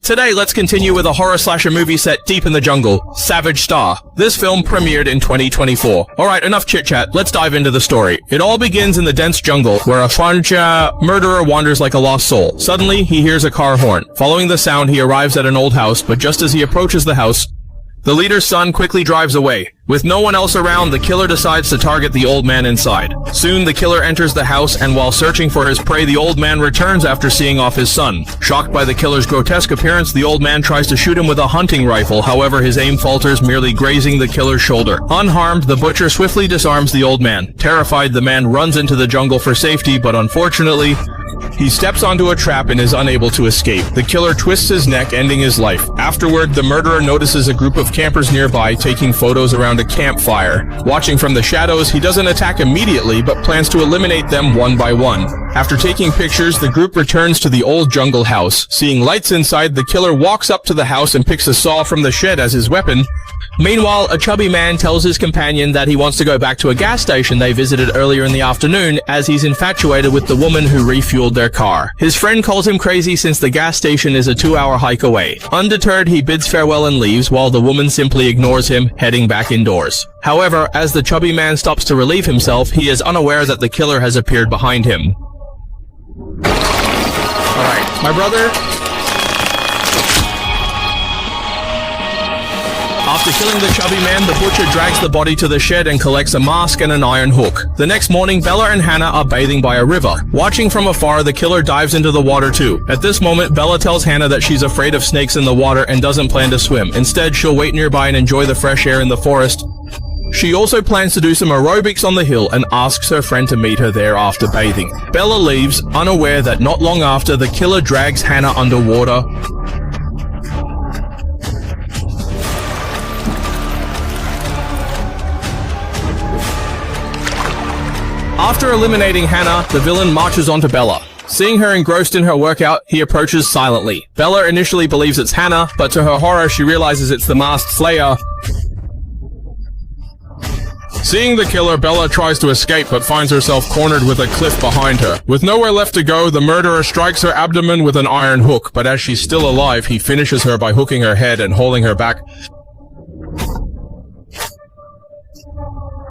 Today, let's continue with a horror slasher movie set deep in the jungle, Savage Star. This film premiered in 2024. Alright, enough chit-chat, let's dive into the story. It all begins in the dense jungle, where a French murderer wanders like a lost soul. Suddenly, he hears a car horn. Following the sound, he arrives at an old house, but just as he approaches the house, the leader's son quickly drives away. With no one else around, the killer decides to target the old man inside. Soon, the killer enters the house, and while searching for his prey, the old man returns after seeing off his son. Shocked by the killer's grotesque appearance, the old man tries to shoot him with a hunting rifle. However, his aim falters, merely grazing the killer's shoulder. Unharmed, the butcher swiftly disarms the old man. Terrified, the man runs into the jungle for safety, but unfortunately, he steps onto a trap and is unable to escape. The killer twists his neck, ending his life. Afterward, the murderer notices a group of campers nearby taking photos around a campfire. Watching from the shadows, he doesn't attack immediately, but plans to eliminate them one by one. After taking pictures, the group returns to the old jungle house. Seeing lights inside, the killer walks up to the house and picks a saw from the shed as his weapon. Meanwhile, a chubby man tells his companion that he wants to go back to a gas station they visited earlier in the afternoon, as he's infatuated with the woman who refueled their car. His friend calls him crazy since the gas station is a 2-hour hike away. Undeterred, he bids farewell and leaves, while the woman simply ignores him, heading back indoors. However, as the chubby man stops to relieve himself, he is unaware that the killer has appeared behind him. Alright, my brother. After killing the chubby man, the butcher drags the body to the shed and collects a mask and an iron hook. The next morning, Bella and Hannah are bathing by a river. Watching from afar, the killer dives into the water too. At this moment, Bella tells Hannah that she's afraid of snakes in the water and doesn't plan to swim. Instead, she'll wait nearby and enjoy the fresh air in the forest. She also plans to do some aerobics on the hill and asks her friend to meet her there after bathing. Bella leaves, unaware that not long after, the killer drags Hannah underwater. After eliminating Hannah, the villain marches onto Bella. Seeing her engrossed in her workout, he approaches silently. Bella initially believes it's Hannah, but to her horror, she realizes it's the masked slayer. Seeing the killer, Bella tries to escape but finds herself cornered with a cliff behind her. With nowhere left to go, the murderer strikes her abdomen with an iron hook, but as she's still alive, he finishes her by hooking her head and hauling her back